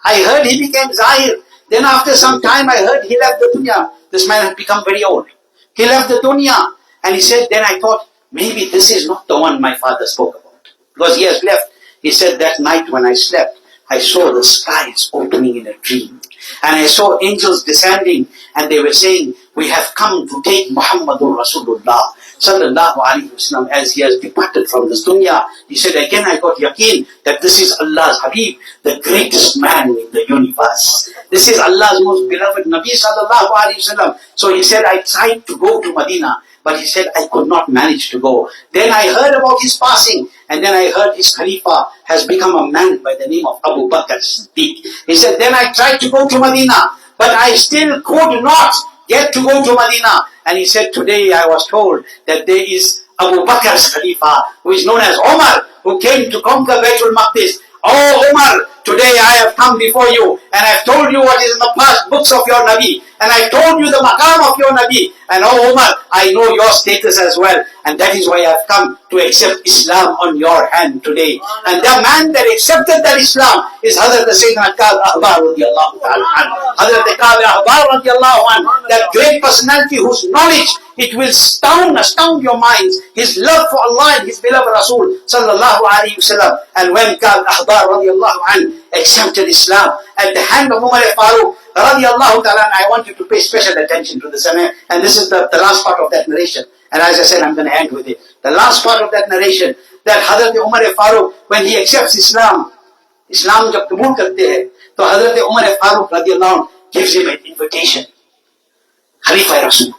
I heard he became Zahir. Then after some time I heard he left the dunya. This man had become very old. He left the dunya. And he said, then I thought, maybe this is not the one my father spoke about. Because he has left. He said, that night when I slept, I saw the skies opening in a dream. And I saw angels descending, and they were saying, we have come to take Muhammadur Rasulullah SallAllahu Alaihi Wasallam as he has departed from this dunya. He said, again I got yaqeen that this is Allah's Habib, the greatest man in the universe. This is Allah's most beloved Nabi Sallallahu Alaihi Wasallam. So he said, I tried to go to Medina, but he said, I could not manage to go. Then I heard about his passing, and then I heard his Khalifa has become a man by the name of Abu Bakr Siddiq. He said, then I tried to go to Medina, but I still could not get to go to Medina. And he said, today I was told that there is Abu Bakr's Khalifa, who is known as Omar, who came to conquer Baitul Maqdis. Oh Umar, today I have come before you and I have told you what is in the past books of your Nabi, and I told you the maqam of your Nabi, and oh Umar, I know your status as well, and that is why I have come to accept Islam on your hand today. And the man that accepted that Islam is Hazrat Sayyidina Kabeer radiallahu ta'ala anhu. Hazrat Kabeer radiallahu anhu, that great personality whose knowledge, it will astound your minds. His love for Allah and His beloved Rasul SallAllahu Alaihi Wasallam. And when Kabeer radiallahu anhu accepted Islam at the hand of Umar al-Faruq radiallahu ta'ala, I want you to pay special attention to this. And this is the last part of that narration. And as I said, I'm going to end with it. The last part of that narration, that Hazrat Umar al-Faruq, when he accepts Islam jab qabul karte hai, to Hazrat Umar al-Faruq radiallahu anhu gives him an invitation. Khalifa Rasul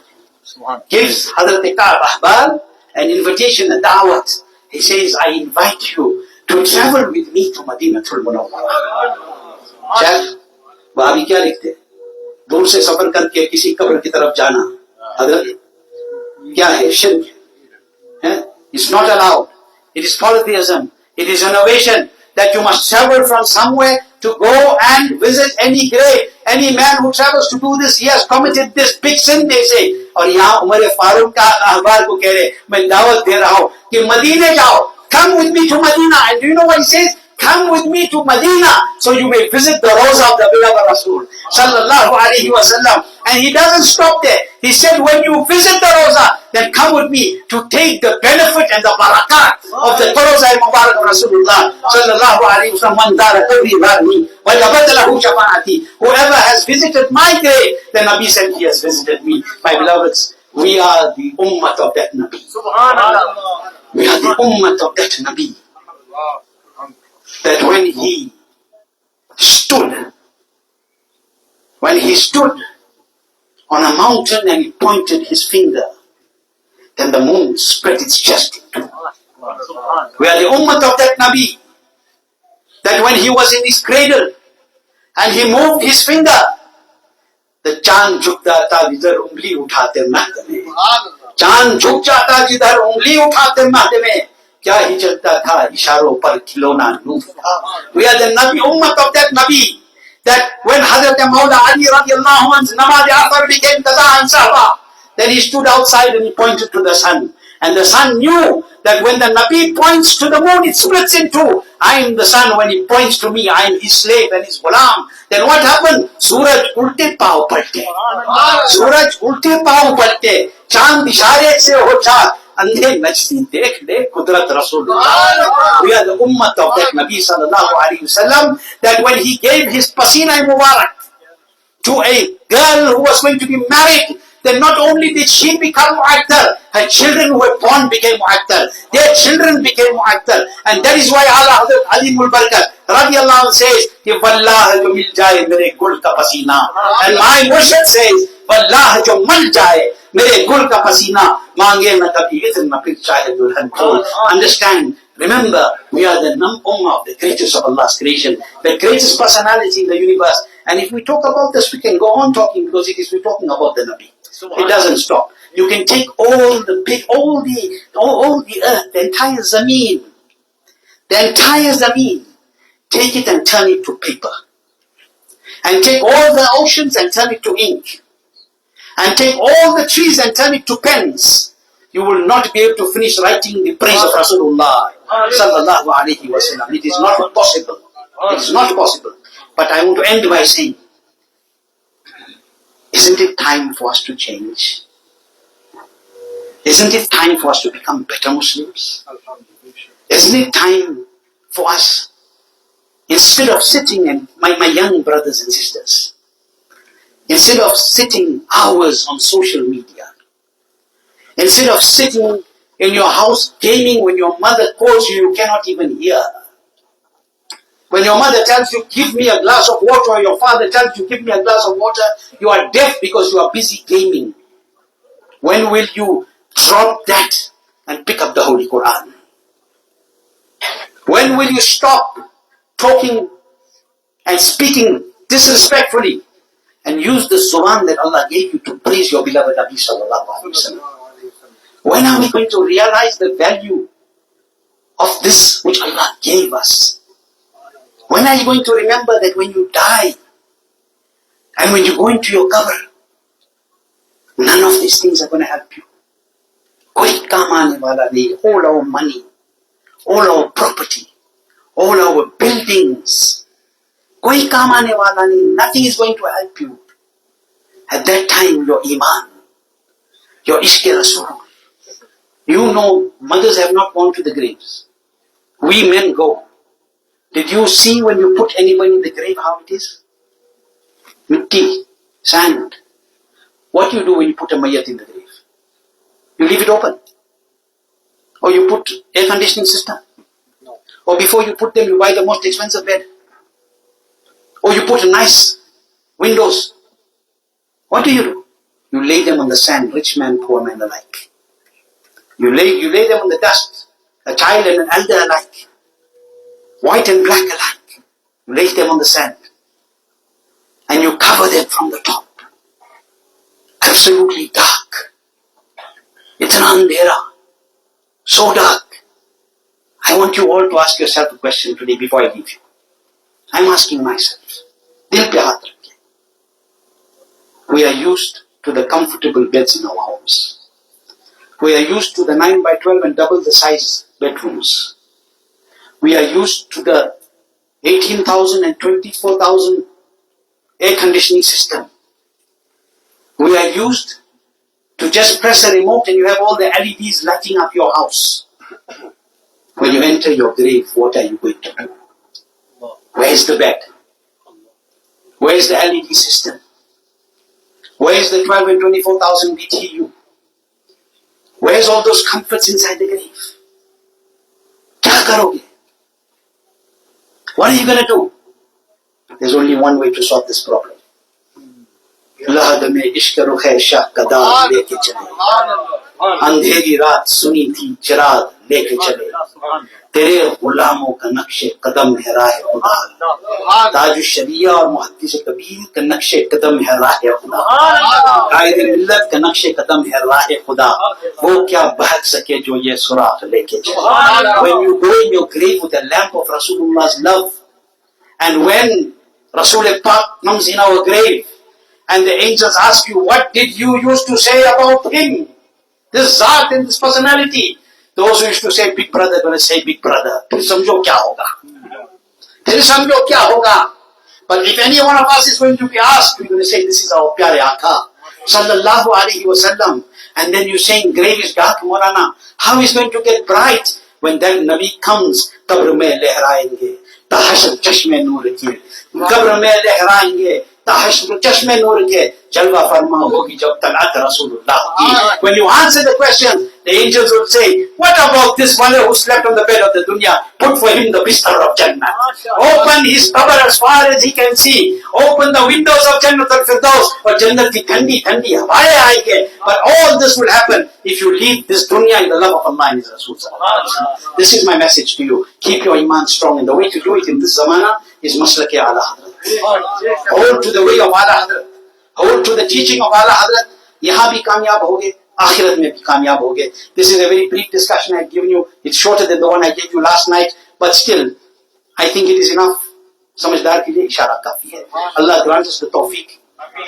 gives Hazrat Kabeer an invitation, a da'wat. He says, I invite you to travel with me to Madinatul Munawwara. Chef, वो अभी क्या लिखते हैं? दूर से सफर करके किसी कब्र की तरफ जाना, हजरत क्या है? शिर्क है. It's not allowed. It is polytheism. It is innovation that you must travel from somewhere to go and visit any grave. Any man who travels to do this, he has committed this big sin, they say. और यहाँ उमर फारूक का अहबार को कह रहे, मैं दावत दे रहा हूँ कि मदीने जाओ. Come with me to Medina. And do you know what he says? Come with me to Medina so you may visit the Raza of the beloved Rasul SallAllahu Alaihi Wasallam. And he doesn't stop there. He said, when you visit the Raza, then come with me to take the benefit and the barakat of the Raza al-Mubarak of Rasulullah SallAllahu Alaihi Wasallam. Whoever has visited my grave, the Nabi said he has visited me. My beloveds, we are the ummah of that Nabi. We are the ummah of that Nabi. That when he stood on a mountain and he pointed his finger, then the moon spread its chest. We are the ummah of that Nabi. That when he was in his cradle and he moved his finger, the चांद झुक जाता जिधर उंगली उठाते महद में, चांद झुक जाता जिधर उंगली उठाते महद में, क्या ही चलता था इशारों पर खिलौना नूर. We are the Nabi, ummah of that Nabi. That when Hazrat Mawla Ali radiallahu anhu's namaz asr became qaza and sahba, then he stood outside and he pointed to the sun. And the sun knew that when the Nabi points to the moon, it splits in two. I am the sun. When he points to me, I am his slave and his ghulam. Then what happened? Suraj ulte paav palte. Suraj ulte paav palte. Chand ishare se hocha. अंधे नचती देख ले कुदरत रसूलुल्लाह. We are the ummah of that Nabi sallallahu alaihi wasallam, that when he gave his pasina mubarak to a girl who was going to be married, then not only did she become mu'attar, her children who were born became mu'attar, their children became mu'attar. And that is why Allah Hazrat Ali Mulbarkat radiallahu anhu says कि वल्लाह जो मिल जाए मेरे गुल का पसीना. And my Murshid says वल्लाह जो मल जाए मेरे गुल का पसीना, मांगे न कभी इज़्न न फिर चाहे दुल्हन को. Understand Remember, we are the ummah of the greatest of Allah's creation, the greatest personality in the universe. And if we talk about this, we can go on talking because we're talking about the Nabi. It doesn't stop. You can take all the earth, the entire Zameen, take it and turn it to paper. And take all the oceans and turn it to ink. And take all the trees and turn it to pens. You will not be able to finish writing the praise of Rasulullah SallAllahu, Alaihi, Wasallam. It is not possible. It is not possible. But I want to end by saying, isn't it time for us to change? Isn't it time for us to become better Muslims? Isn't it time for us, instead of sitting, and my young brothers and sisters, instead of sitting hours on social media, instead of sitting in your house gaming, when your mother calls you, you cannot even hear. When your mother tells you, give me a glass of water, or your father tells you, give me a glass of water, you are deaf because you are busy gaming. When will you drop that and pick up the Holy Quran? When will you stop talking and speaking disrespectfully and use the Zuban that Allah gave you to praise your beloved Nabi SallAllahu Alaihi Wasallam? When are we going to realize the value of this which Allah gave us? When are you going to remember that when you die and when you go into your qabr, none of these things are going to help you? All our money, all our property, all our buildings, nothing is going to help you. At that time, your iman, your ishq Rasul. You know, mothers have not gone to the graves. We men go. Did you see when you put anyone in the grave how it is? Mitti, sand. What do you do when you put a mayyat in the grave? You leave it open. Or you put air conditioning system. Or before you put them, you buy the most expensive bed. Or you put nice windows. What do? You lay them on the sand, rich man, poor man alike. You lay them on the dust, a child and an elder alike, white and black alike. You lay them on the sand. And you cover them from the top. Absolutely dark. Itna andhera. So dark. I want you all to ask yourself a question today before I leave you. I'm asking myself. Dil pe haath rakhe. We are used to the comfortable beds in our homes. We are used to the 9 by 12 and double the size bedrooms. We are used to the 18,000 and 24,000 air conditioning system. We are used to just press a remote and you have all the LEDs lighting up your house. When you enter your grave, what are you going to do? Where is the bed? Where is the LED system? Where is the 12 and 24,000 BTU? Where's all those comforts inside the grave? Kya karoge? What are you going to do? There's only one way to solve this problem. Lahad mein ishq rukh shah qadam leke chale. Andheri raat suni thi chirag leke chale. Tere gulamo ka naqshe qadam hai rahe khuda. Tajushariah aur Muhadith Kabeer ka naqshe qadam hai rahe khuda. Qaid millat ka naqshe qadam hai rahe khuda. Wo kya bahag sake jo ye surakh leke chale. When you go in your grave with the lamp of Rasulullah's love, and when Rasul Pak comes in our grave, and the angels ask you, what did you used to say about him? This Zat and this personality. Those who used to say big brother, going to say big brother. Phir samjho kya hoga? Phir samjho kya hoga? But if any one of us is going to be asked, we're going to say, this is our pyare Aka, SallAllahu Alaihi Wasallam. And then you're saying, grave is dark, Maulana. How is going to get bright? When that Nabi comes, qabr mein lehrayenge, tahashar chashme noor ki. Qabr mein lehrayenge, tahashar chashme noor ke. Jalwa farma hogi jab talat Rasulullah ki. When you answer the question, the angels will say, what about this one who slept on the bed of the dunya? Put for him the bistar of Jannah. Open his qabr as far as he can see. Open the windows of Jannah al-Firdaus. Or Jannah ki thandi hawaye aayenge. But all this will happen if you leave this dunya in the love of Allah and His Rasul. This is my message to you. Keep your iman strong. And the way to do it in this zamana is maslaki ala Hazrat. Hold to the way of ala Hazrat. Hold to the teaching of ala Hazrat. Yahan bhi kamyab hoge, akhirat mein bhi kamyab hoge. This is a very brief discussion I have given you. It's shorter than the one I gave you last night. But still, I think it is enough. Samajhdar ke liye ishara kafi hai. Allah grant us the tawfiq.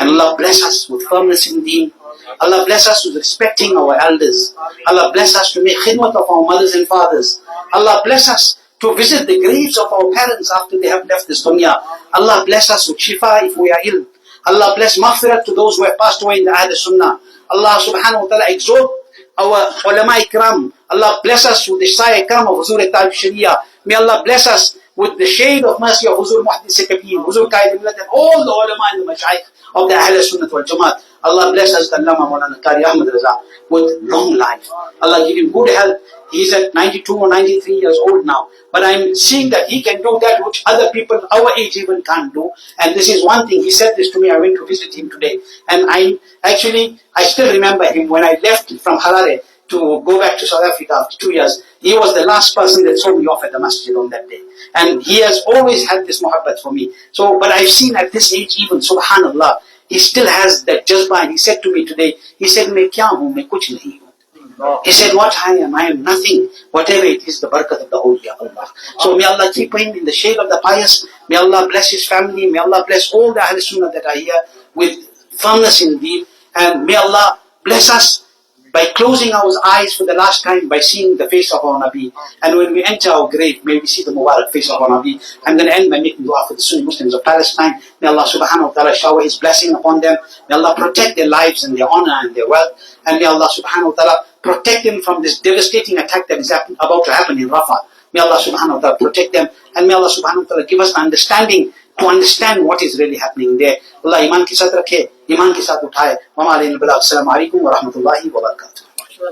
And Allah bless us with firmness in deen. Allah bless us with respecting our elders. Allah bless us to make khidmat of our mothers and fathers. Allah bless us to visit the graves of our parents after they have left this dunya. Allah bless us with shifa if we are ill. Allah bless maghfirat to those who have passed away in the Ahl Sunnah. Allah subhanahu wa ta'ala exalt our ulama ikram. Allah bless us with the Shariah ikram of Huzoor Tajushariah. May Allah bless us with the shade of mercy of Huzoor Muhadith Kabeer, Huzoor Kabeer, and all the ulama and the mashayikh of the Ahl Sunnah wal Jamaat. Allah bless us, Allama Maulana Qari Ahmad Raza, with long life. Allah give him good health. He's at 92 or 93 years old now. But I'm seeing that he can do that which other people our age even can't do. And this is one thing. He said this to me. I went to visit him today. And I still remember him when I left from Harare to go back to South Africa after 2 years. He was the last person that saw me off at the masjid on that day. And he has always had this muhabbat for me. So, but I've seen at this age even, subhanallah, he still has that jazba. And he said to me today, he said, "Main kya hoon, main kuch nahi hoon." He said, "What I am nothing. Whatever it is, the barakat of the awliya Allah." So may Allah keep him in the shade of the pious. May Allah bless his family. May Allah bless all the Ahl Sunnah that are here with firmness in deen. And may Allah bless us by closing our eyes for the last time by seeing the face of our Nabi. And when we enter our grave, may we see the Mubarak face of our Nabi. I'm going to end by making dua for the Sunni Muslims of Palestine. May Allah subhanahu wa ta'ala shower His blessing upon them. May Allah protect their lives and their honor and their wealth. And may Allah subhanahu wa ta'ala protect them from this devastating attack that is about to happen in Rafah. May Allah subhanahu wa ta'ala protect them. And may Allah subhanahu wa ta'ala give us understanding to understand what is really happening there. Allah iman ki saath rakhe, iman ke saath uthaye. Wa ma alayhi wa sallam alaikum wa rahmatullahi wa barakatuh.